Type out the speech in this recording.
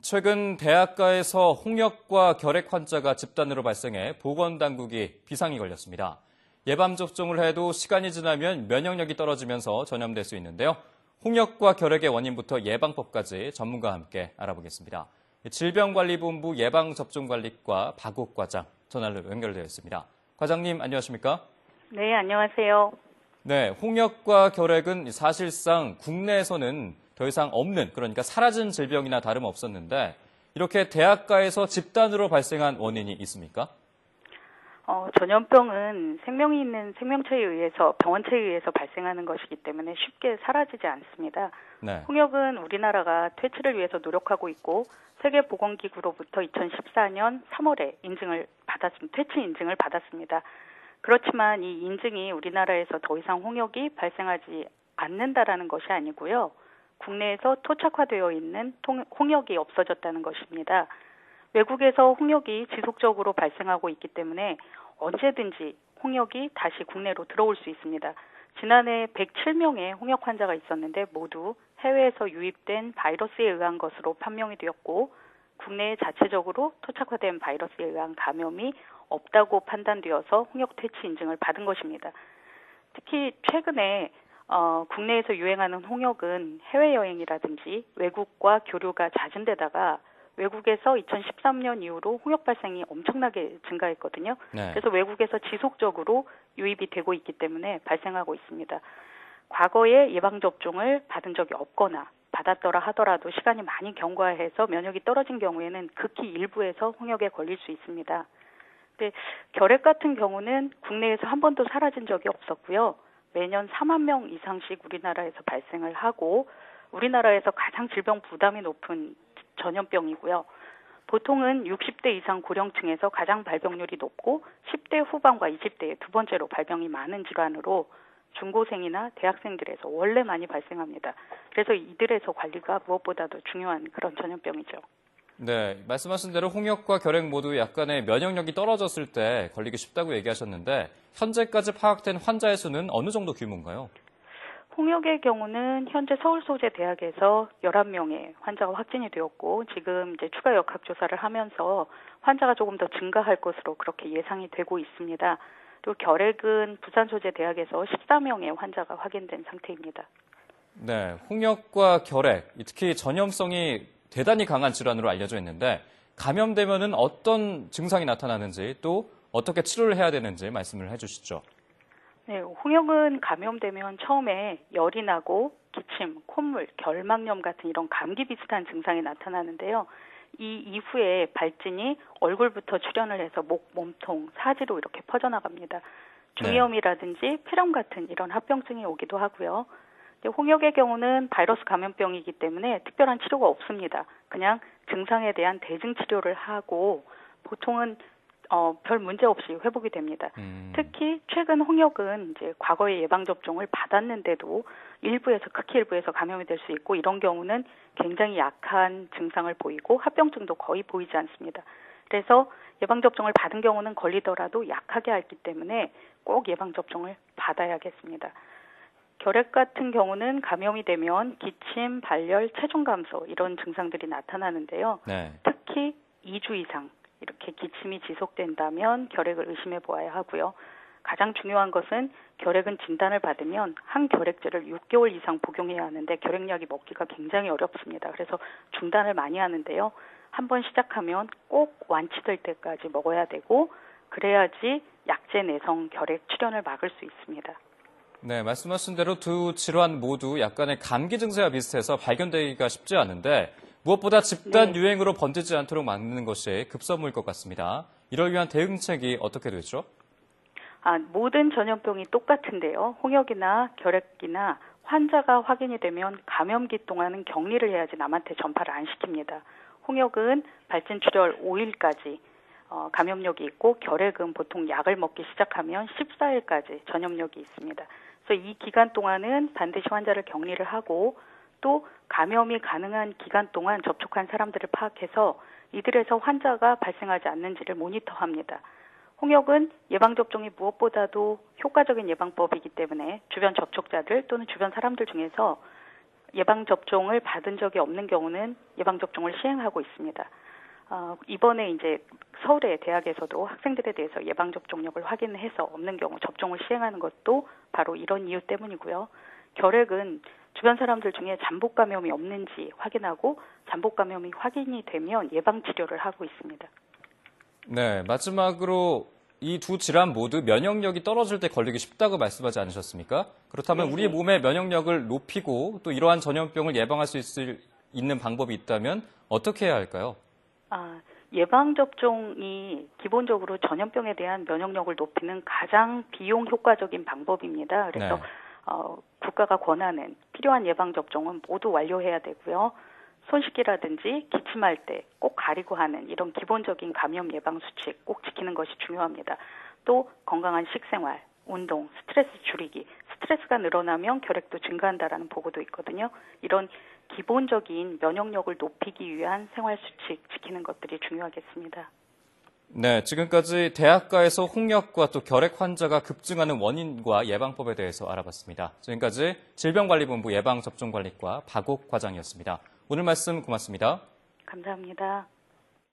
최근 대학가에서 홍역과 결핵 환자가 집단으로 발생해 보건당국이 비상이 걸렸습니다. 예방접종을 해도 시간이 지나면 면역력이 떨어지면서 전염될 수 있는데요. 홍역과 결핵의 원인부터 예방법까지 전문가와 함께 알아보겠습니다. 질병관리본부 예방접종관리과 박욱 과장 전화로 연결되어 있습니다. 과장님 안녕하십니까? 네, 안녕하세요. 네, 홍역과 결핵은 사실상 국내에서는 더 이상 없는, 그러니까 사라진 질병이나 다름없었는데 이렇게 대학가에서 집단으로 발생한 원인이 있습니까? 전염병은 생명이 있는 생명체에 의해서, 병원체에 의해서 발생하는 것이기 때문에 쉽게 사라지지 않습니다. 네. 홍역은 우리나라가 퇴치를 위해서 노력하고 있고 세계보건기구로부터 2014년 3월에 퇴치 인증을 받았습니다. 그렇지만 이 인증이 우리나라에서 더 이상 홍역이 발생하지 않는다라는 것이 아니고요. 국내에서 토착화되어 있는 홍역이 없어졌다는 것입니다. 외국에서 홍역이 지속적으로 발생하고 있기 때문에 언제든지 홍역이 다시 국내로 들어올 수 있습니다. 지난해 107명의 홍역 환자가 있었는데 모두 해외에서 유입된 바이러스에 의한 것으로 판명이 되었고 국내에 자체적으로 토착화된 바이러스에 의한 감염이 없다고 판단되어서 홍역 퇴치 인증을 받은 것입니다. 특히 최근에 국내에서 유행하는 홍역은 해외여행이라든지 외국과 교류가 잦은 데다가 외국에서 2013년 이후로 홍역 발생이 엄청나게 증가했거든요. 네. 그래서 외국에서 지속적으로 유입이 되고 있기 때문에 발생하고 있습니다. 과거에 예방접종을 받은 적이 없거나 받았더라 하더라도 시간이 많이 경과해서 면역이 떨어진 경우에는 극히 일부에서 홍역에 걸릴 수 있습니다. 근데 결핵 같은 경우는 국내에서 한 번도 사라진 적이 없었고요. 매년 4만 명 이상씩 우리나라에서 발생을 하고 우리나라에서 가장 질병 부담이 높은 전염병이고요. 보통은 60대 이상 고령층에서 가장 발병률이 높고 10대 후반과 20대에 두 번째로 발병이 많은 질환으로 중고생이나 대학생들에서 원래 많이 발생합니다. 그래서 이들에서 관리가 무엇보다도 중요한 그런 전염병이죠. 네, 말씀하신 대로 홍역과 결핵 모두 약간의 면역력이 떨어졌을 때 걸리기 쉽다고 얘기하셨는데 현재까지 파악된 환자의 수는 어느 정도 규모인가요? 홍역의 경우는 현재 서울 소재 대학에서 11명의 환자가 확진이 되었고 지금 이제 추가 역학조사를 하면서 환자가 조금 더 증가할 것으로 그렇게 예상이 되고 있습니다. 또 결핵은 부산 소재 대학에서 14명의 환자가 확인된 상태입니다. 네, 홍역과 결핵, 특히 전염성이 대단히 강한 질환으로 알려져 있는데 감염되면은 어떤 증상이 나타나는지 또 어떻게 치료를 해야 되는지 말씀을 해주시죠. 네, 홍역은 감염되면 처음에 열이 나고 기침, 콧물, 결막염 같은 이런 감기 비슷한 증상이 나타나는데요. 이 이후에 발진이 얼굴부터 출현을 해서 목, 몸통, 사지로 이렇게 퍼져나갑니다. 중이염이라든지 폐렴 같은 이런 합병증이 오기도 하고요. 홍역의 경우는 바이러스 감염병이기 때문에 특별한 치료가 없습니다. 그냥 증상에 대한 대증 치료를 하고 보통은 별 문제 없이 회복이 됩니다. 특히 최근 홍역은 이제 과거에 예방접종을 받았는데도 극히 일부에서 감염이 될 수 있고 이런 경우는 굉장히 약한 증상을 보이고 합병증도 거의 보이지 않습니다. 그래서 예방접종을 받은 경우는 걸리더라도 약하게 앓기 때문에 꼭 예방접종을 받아야겠습니다. 결핵 같은 경우는 감염이 되면 기침, 발열, 체중 감소 이런 증상들이 나타나는데요. 네. 특히 2주 이상 이렇게 기침이 지속된다면 결핵을 의심해 보아야 하고요. 가장 중요한 것은 결핵은 진단을 받으면 항결핵제를 6개월 이상 복용해야 하는데 결핵약이 먹기가 굉장히 어렵습니다. 그래서 중단을 많이 하는데요. 한번 시작하면 꼭 완치될 때까지 먹어야 되고 그래야지 약제 내성 결핵 출현을 막을 수 있습니다. 네, 말씀하신 대로 두 질환 모두 약간의 감기 증세와 비슷해서 발견되기가 쉽지 않은데 무엇보다 집단 유행으로 번지지 않도록 막는 것이 급선무일 것 같습니다. 이를 위한 대응책이 어떻게 되죠? 모든 전염병이 똑같은데요. 홍역이나 결핵이나 환자가 확인이 되면 감염기 동안은 격리를 해야지 남한테 전파를 안 시킵니다. 홍역은 발진 출혈 5일까지 감염력이 있고 결핵은 보통 약을 먹기 시작하면 14일까지 전염력이 있습니다. 그래서 이 기간 동안은 반드시 환자를 격리를 하고 또 감염이 가능한 기간 동안 접촉한 사람들을 파악해서 이들에서 환자가 발생하지 않는지를 모니터합니다. 홍역은 예방접종이 무엇보다도 효과적인 예방법이기 때문에 주변 접촉자들 또는 주변 사람들 중에서 예방접종을 받은 적이 없는 경우는 예방접종을 시행하고 있습니다. 이번에 이제 서울의 대학에서도 학생들에 대해서 예방접종력을 확인해서 없는 경우 접종을 시행하는 것도 바로 이런 이유 때문이고요. 결핵은 주변 사람들 중에 잠복 감염이 없는지 확인하고 잠복 감염이 확인이 되면 예방치료를 하고 있습니다. 네, 마지막으로 이 두 질환 모두 면역력이 떨어질 때 걸리기 쉽다고 말씀하지 않으셨습니까? 그렇다면 네네. 우리 몸의 면역력을 높이고 또 이러한 전염병을 예방할 수 있는 방법이 있다면 어떻게 해야 할까요? 예방접종이 기본적으로 전염병에 대한 면역력을 높이는 가장 비용 효과적인 방법입니다. 그래서 네. 국가가 권하는 필요한 예방접종은 모두 완료해야 되고요. 손 씻기라든지 기침할 때 꼭 가리고 하는 이런 기본적인 감염 예방 수칙 꼭 지키는 것이 중요합니다. 또 건강한 식생활, 운동, 스트레스 줄이기. 스트레스가 늘어나면 결핵도 증가한다라는 보고도 있거든요. 이런 기본적인 면역력을 높이기 위한 생활 수칙 지키는 것들이 중요하겠습니다. 네, 지금까지 대학가에서 홍역과 또 결핵 환자가 급증하는 원인과 예방법에 대해서 알아봤습니다. 지금까지 질병관리본부 예방접종관리과 박옥 과장이었습니다. 오늘 말씀 고맙습니다. 감사합니다.